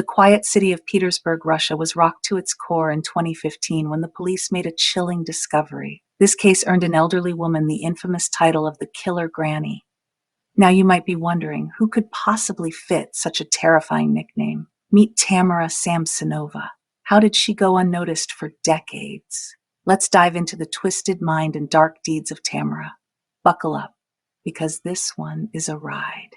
The quiet city of Petersburg, Russia, was rocked to its core in 2015 when the police made a chilling discovery. This case earned an elderly woman the infamous title of the Killer Granny. Now you might be wondering, who could possibly fit such a terrifying nickname? Meet Tamara Samsonova. How did she go unnoticed for decades? Let's dive into the twisted mind and dark deeds of Tamara. Buckle up, because this one is a ride.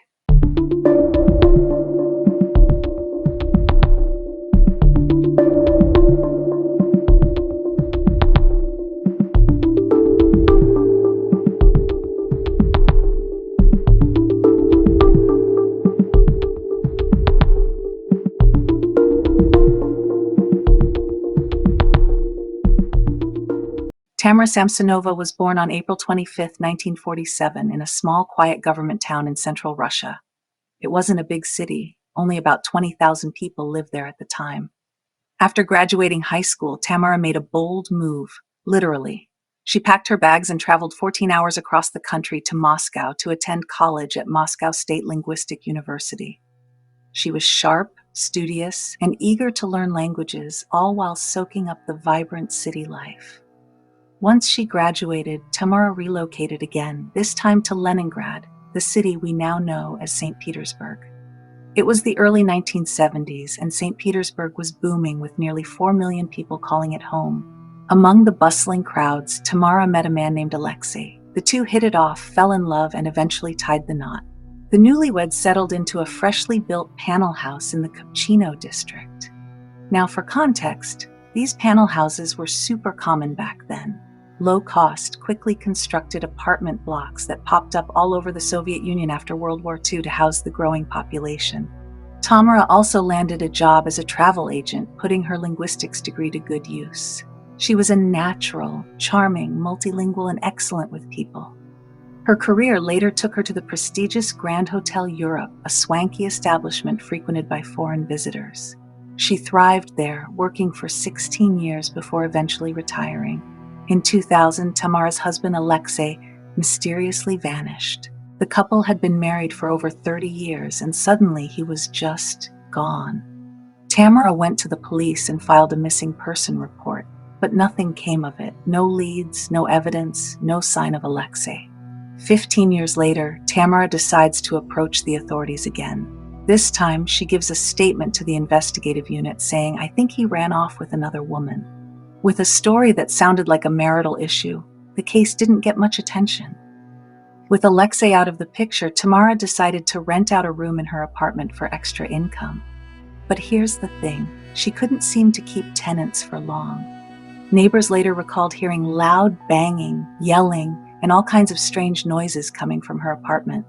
Tamara Samsonova was born on April 25, 1947, in a small, quiet government town in central Russia. It wasn't a big city. Only about 20,000 people lived there at the time. After graduating high school, Tamara made a bold move, literally. She packed her bags and traveled 14 hours across the country to Moscow to attend college at Moscow State Linguistic University. She was sharp, studious, and eager to learn languages, all while soaking up the vibrant city life. Once she graduated, Tamara relocated again, this time to Leningrad, the city we now know as St. Petersburg. It was the early 1970s, and St. Petersburg was booming with nearly 4 million people calling it home. Among the bustling crowds, Tamara met a man named Alexei. The two hit it off, fell in love, and eventually tied the knot. The newlyweds settled into a freshly built panel house in the Kupchino district. Now, for context, these panel houses were super common back then. Low-cost, quickly constructed apartment blocks that popped up all over the Soviet Union after World War II to house the growing population. Tamara also landed a job as a travel agent, putting her linguistics degree to good use. She was a natural, charming, multilingual, and excellent with people. Her career later took her to the prestigious Grand Hotel Europe, a swanky establishment frequented by foreign visitors. She thrived there, working for 16 years before eventually retiring. In 2000, Tamara's husband Alexei mysteriously vanished. The couple had been married for over 30 years, and suddenly he was just gone. Tamara went to the police and filed a missing person report, but nothing came of it. No leads, no evidence, no sign of Alexei. 15 years later, Tamara decides to approach the authorities again. This time, she gives a statement to the investigative unit saying, "I think he ran off with another woman." With a story that sounded like a marital issue, the case didn't get much attention. With Alexei out of the picture, Tamara decided to rent out a room in her apartment for extra income. But here's the thing, she couldn't seem to keep tenants for long. Neighbors later recalled hearing loud banging, yelling, and all kinds of strange noises coming from her apartment.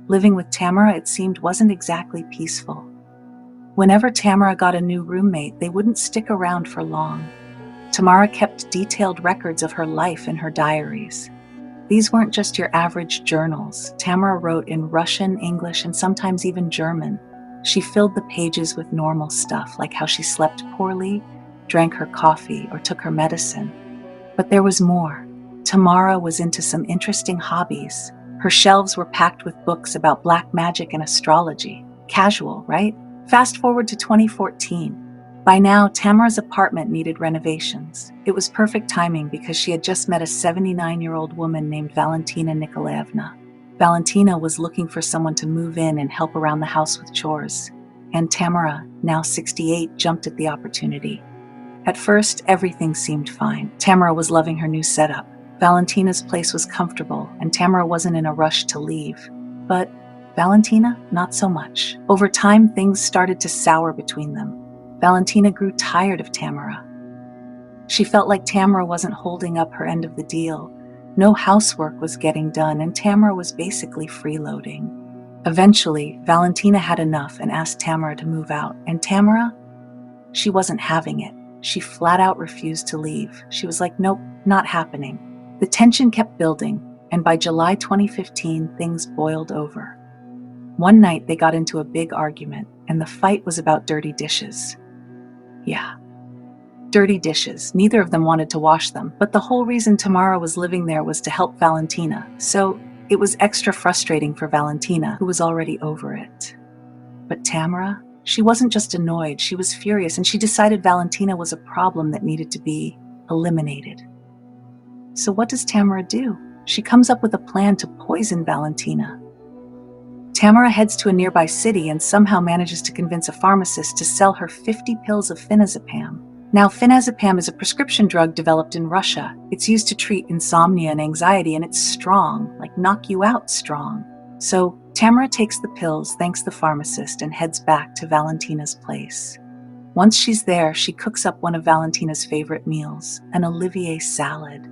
Living with Tamara, it seemed, wasn't exactly peaceful. Whenever Tamara got a new roommate, they wouldn't stick around for long. Tamara kept detailed records of her life in her diaries. These weren't just your average journals. Tamara wrote in Russian, English, and sometimes even German. She filled the pages with normal stuff, like how she slept poorly, drank her coffee, or took her medicine. But there was more. Tamara was into some interesting hobbies. Her shelves were packed with books about black magic and astrology. Casual, right? Fast forward to 2014. By now, Tamara's apartment needed renovations. It was perfect timing because she had just met a 79-year-old woman named Valentina Nikolaevna. Valentina was looking for someone to move in and help around the house with chores. And Tamara, now 68, jumped at the opportunity. At first, everything seemed fine. Tamara was loving her new setup. Valentina's place was comfortable, and Tamara wasn't in a rush to leave. But Valentina, not so much. Over time, things started to sour between them. Valentina grew tired of Tamara. She felt like Tamara wasn't holding up her end of the deal. No housework was getting done, and Tamara was basically freeloading. Eventually, Valentina had enough and asked Tamara to move out, and Tamara, she wasn't having it. She flat out refused to leave. She was like, nope, not happening. The tension kept building, and by July 2015, things boiled over. One night, they got into a big argument, and the fight was about dirty dishes. Yeah, dirty dishes. Neither of them wanted to wash them, but the whole reason Tamara was living there was to help Valentina, so it was extra frustrating for Valentina, who was already over it. But Tamara, She wasn't just annoyed, she was furious, and she decided Valentina was a problem that needed to be eliminated. So what does Tamara do? She comes up with a plan to poison Valentina. Tamara heads to a nearby city and somehow manages to convince a pharmacist to sell her 50 pills of phenazepam. Now, phenazepam is a prescription drug developed in Russia. It's used to treat insomnia and anxiety, and it's strong, like knock you out strong. So Tamara takes the pills, thanks the pharmacist, and heads back to Valentina's place. Once she's there, she cooks up one of Valentina's favorite meals, an Olivier salad.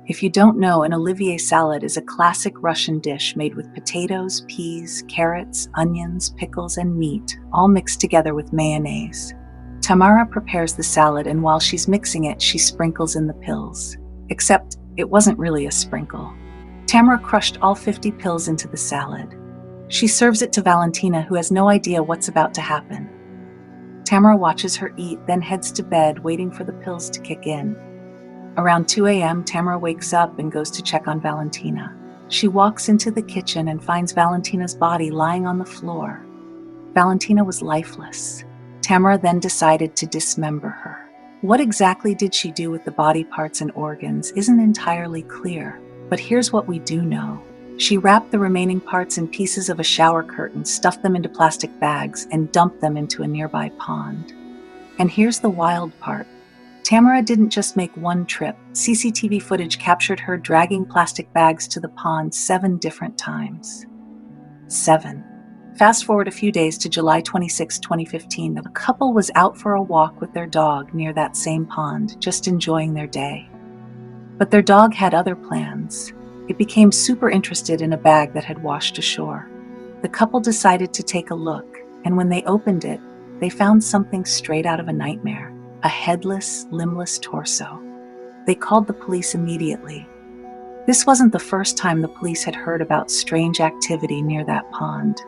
If you don't know, an Olivier salad is a classic Russian dish made with potatoes, peas, carrots, onions, pickles, and meat, all mixed together with mayonnaise. Tamara prepares the salad, and while she's mixing it, she sprinkles in the pills. Except it wasn't really a sprinkle. Tamara crushed all 50 pills into the salad. She serves it to Valentina, who has no idea what's about to happen. Tamara watches her eat, then heads to bed, waiting for the pills to kick in. Around 2 a.m., Tamara wakes up and goes to check on Valentina. She walks into the kitchen and finds Valentina's body lying on the floor. Valentina was lifeless. Tamara then decided to dismember her. What exactly did she do with the body parts and organs isn't entirely clear, but here's what we do know. She wrapped the remaining parts in pieces of a shower curtain, stuffed them into plastic bags, and dumped them into a nearby pond. And here's the wild part. Tamara didn't just make one trip. CCTV footage captured her dragging plastic bags to the pond 7 different times. 7. Fast forward a few days to July 26, 2015. A couple was out for a walk with their dog near that same pond, just enjoying their day. But their dog had other plans. It became super interested in a bag that had washed ashore. The couple decided to take a look, and when they opened it, they found something straight out of a nightmare. A headless, limbless torso. They called the police immediately. This wasn't the first time the police had heard about strange activity near that pond.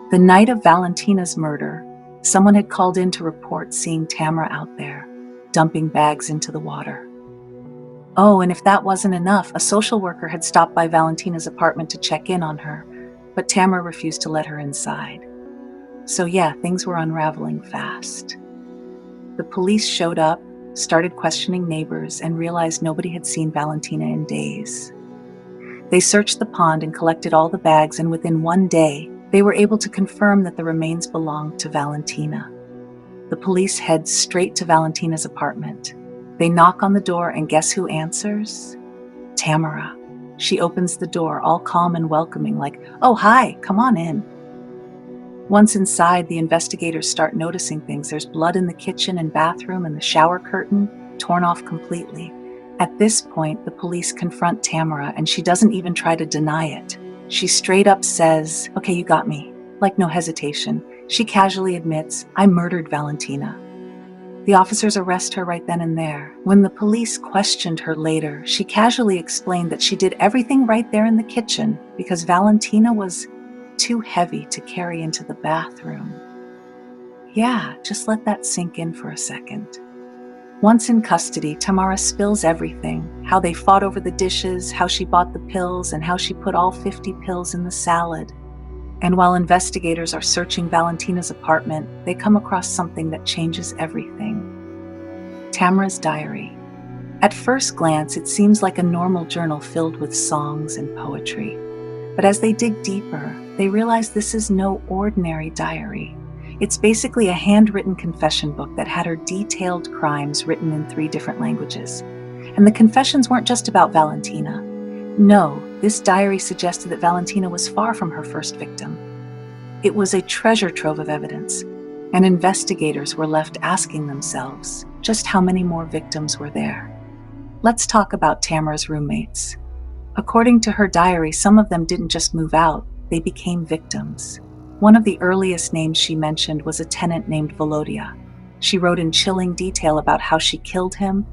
The night of Valentina's murder, someone had called in to report seeing Tamara out there, dumping bags into the water. Oh, and if that wasn't enough, a social worker had stopped by Valentina's apartment to check in on her, but Tamara refused to let her inside. So yeah, things were unraveling fast. The police showed up, started questioning neighbors, and realized nobody had seen Valentina in days. They searched the pond and collected all the bags, and within 1 day, they were able to confirm that the remains belonged to Valentina. The police head straight to Valentina's apartment. They knock on the door, and guess who answers? Tamara. She opens the door, all calm and welcoming, like, "Oh, hi, come on in." Once inside, the investigators start noticing things. There's blood in the kitchen and bathroom, and the shower curtain torn off completely. At this point, the police confront Tamara, and she doesn't even try to deny it. She straight up says, "Okay, you got me." Like no hesitation. She casually admits, "I murdered Valentina." The officers arrest her right then and there. When the police questioned her later, she casually explained that she did everything right there in the kitchen because Valentina was too heavy to carry into the bathroom. Yeah, just let that sink in for a second. Once in custody, Tamara spills everything, how they fought over the dishes, how she bought the pills, and how she put all 50 pills in the salad. And while investigators are searching Valentina's apartment, they come across something that changes everything. Tamara's diary. At first glance, it seems like a normal journal filled with songs and poetry. But as they dig deeper, they realize this is no ordinary diary. It's basically a handwritten confession book that had her detailed crimes written in 3 different languages. And the confessions weren't just about Valentina. No, this diary suggested that Valentina was far from her first victim. It was a treasure trove of evidence, and investigators were left asking themselves just how many more victims were there. Let's talk about Tamara's roommates. According to her diary, some of them didn't just move out, they became victims. One of the earliest names she mentioned was a tenant named Volodya. She wrote in chilling detail about how she killed him,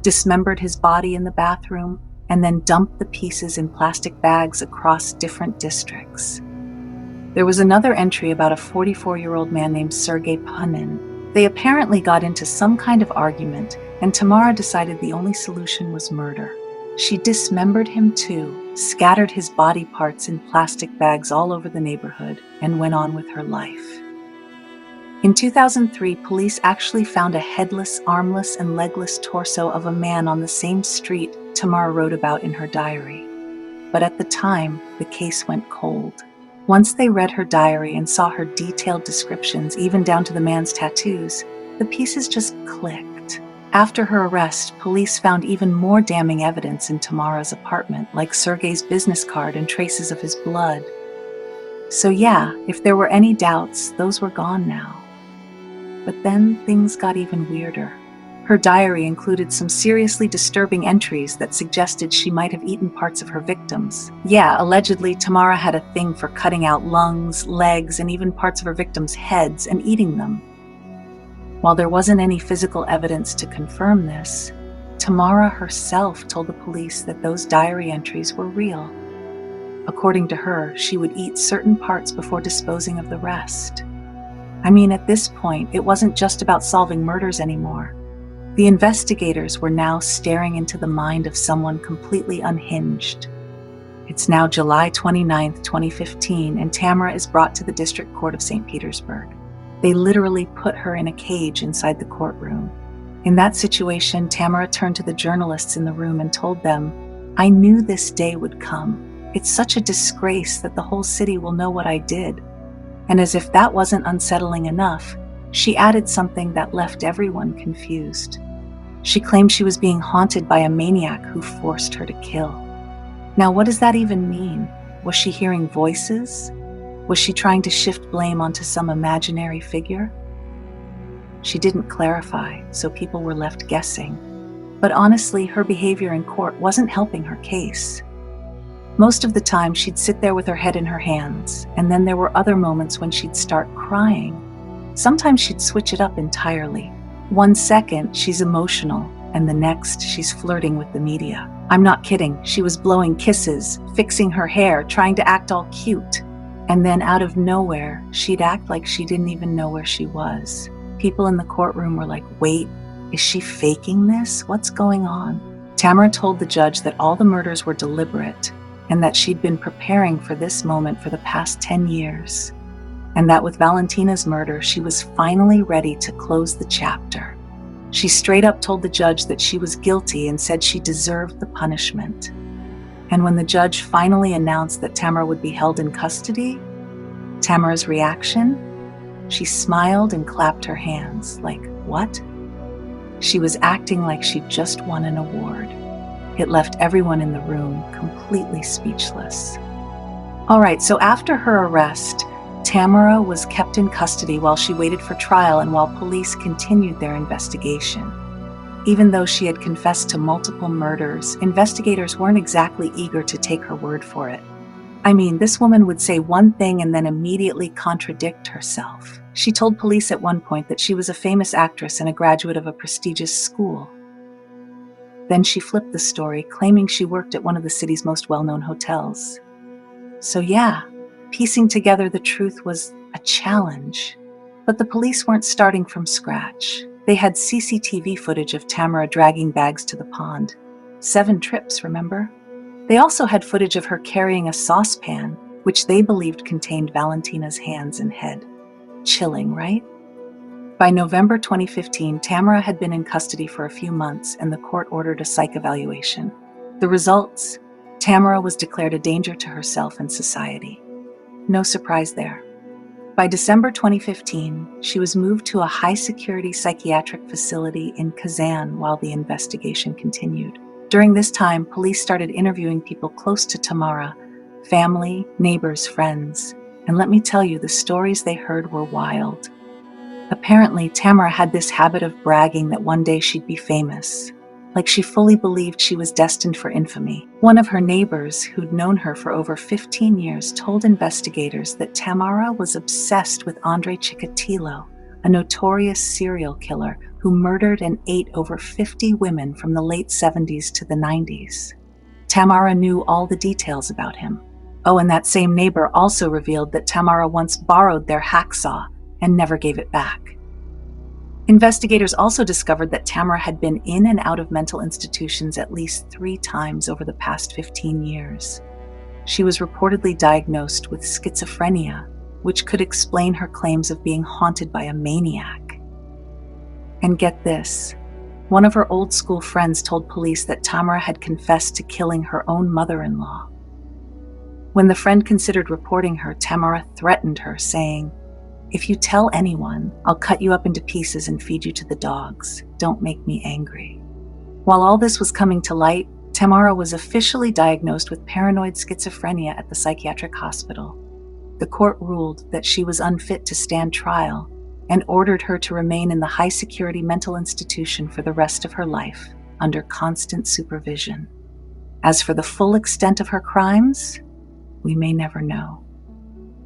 dismembered his body in the bathroom, and then dumped the pieces in plastic bags across different districts. There was another entry about a 44-year-old man named Sergei Punin. They apparently got into some kind of argument, and Tamara decided the only solution was murder. She dismembered him too, scattered his body parts in plastic bags all over the neighborhood, and went on with her life. In 2003, police actually found a headless, armless, and legless torso of a man on the same street Tamara wrote about in her diary. But at the time, the case went cold. Once they read her diary and saw her detailed descriptions, even down to the man's tattoos, the pieces just clicked. After her arrest, police found even more damning evidence in Tamara's apartment, like Sergei's business card and traces of his blood. So yeah, if there were any doubts, those were gone now. But then things got even weirder. Her diary included some seriously disturbing entries that suggested she might have eaten parts of her victims. Yeah, allegedly, Tamara had a thing for cutting out lungs, legs, and even parts of her victims' heads and eating them. While there wasn't any physical evidence to confirm this, Tamara herself told the police that those diary entries were real. According to her, she would eat certain parts before disposing of the rest. I mean, at this point, it wasn't just about solving murders anymore. The investigators were now staring into the mind of someone completely unhinged. It's now July 29, 2015, and Tamara is brought to the District Court of St. Petersburg. They literally put her in a cage inside the courtroom. In that situation, Tamara turned to the journalists in the room and told them, "I knew this day would come. It's such a disgrace that the whole city will know what I did." And as if that wasn't unsettling enough, she added something that left everyone confused. She claimed she was being haunted by a maniac who forced her to kill. Now, what does that even mean? Was she hearing voices? Was she trying to shift blame onto some imaginary figure? She didn't clarify, so people were left guessing. But honestly, her behavior in court wasn't helping her case. Most of the time, she'd sit there with her head in her hands, and then there were other moments when she'd start crying. Sometimes she'd switch it up entirely. One second, she's emotional, and the next, she's flirting with the media. I'm not kidding, she was blowing kisses, fixing her hair, trying to act all cute. And then out of nowhere, she'd act like she didn't even know where she was. People in the courtroom were like, "Wait, is she faking this? What's going on?" Tamara told the judge that all the murders were deliberate, and that she'd been preparing for this moment for the past 10 years. And that with Valentina's murder, she was finally ready to close the chapter. She straight up told the judge that she was guilty and said she deserved the punishment. And when the judge finally announced that Tamara would be held in custody, Tamara's reaction? She smiled and clapped her hands, like, what? She was acting like she'd just won an award. It left everyone in the room completely speechless. All right, so after her arrest, Tamara was kept in custody while she waited for trial and while police continued their investigation. Even though she had confessed to multiple murders, investigators weren't exactly eager to take her word for it. I mean, this woman would say one thing and then immediately contradict herself. She told police at one point that she was a famous actress and a graduate of a prestigious school. Then she flipped the story, claiming she worked at one of the city's most well-known hotels. So yeah, piecing together the truth was a challenge. But the police weren't starting from scratch. They had CCTV footage of Tamara dragging bags to the pond. 7 trips, remember? They also had footage of her carrying a saucepan, which they believed contained Valentina's hands and head. Chilling, right? By November 2015, Tamara had been in custody for a few months and the court ordered a psych evaluation. The results? Tamara was declared a danger to herself and society. No surprise there. By December 2015, she was moved to a high-security psychiatric facility in Kazan while the investigation continued. During this time, police started interviewing people close to Tamara, family, neighbors, friends. And let me tell you, the stories they heard were wild. Apparently, Tamara had this habit of bragging that one day she'd be famous. Like she fully believed she was destined for infamy. One of her neighbors, who'd known her for over 15 years, told investigators that Tamara was obsessed with Andrei Chikatilo, a notorious serial killer who murdered and ate over 50 women from the late 70s to the 90s. Tamara knew all the details about him. Oh, and that same neighbor also revealed that Tamara once borrowed their hacksaw and never gave it back. Investigators also discovered that Tamara had been in and out of mental institutions at least 3 times over the past 15 years. She was reportedly diagnosed with schizophrenia, which could explain her claims of being haunted by a maniac. And get this, one of her old school friends told police that Tamara had confessed to killing her own mother-in-law. When the friend considered reporting her, Tamara threatened her, saying, "If you tell anyone, I'll cut you up into pieces and feed you to the dogs. Don't make me angry." While all this was coming to light, Tamara was officially diagnosed with paranoid schizophrenia at the psychiatric hospital. The court ruled that she was unfit to stand trial and ordered her to remain in the high-security mental institution for the rest of her life, under constant supervision. As for the full extent of her crimes, we may never know.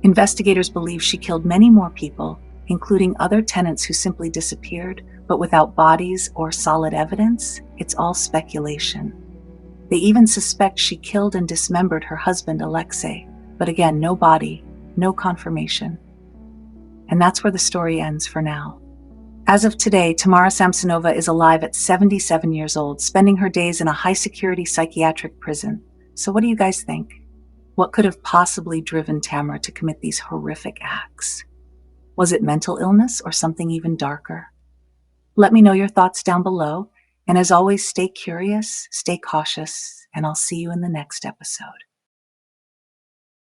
Investigators believe she killed many more people, including other tenants who simply disappeared, but without bodies or solid evidence, it's all speculation. They even suspect she killed and dismembered her husband, Alexei, but again, no body, no confirmation. And that's where the story ends for now. As of today, Tamara Samsonova is alive at 77 years old, spending her days in a high-security psychiatric prison. So what do you guys think? What could have possibly driven Tamara to commit these horrific acts? Was it mental illness or something even darker? Let me know your thoughts down below, and as always, stay curious, stay cautious, and I'll see you in the next episode.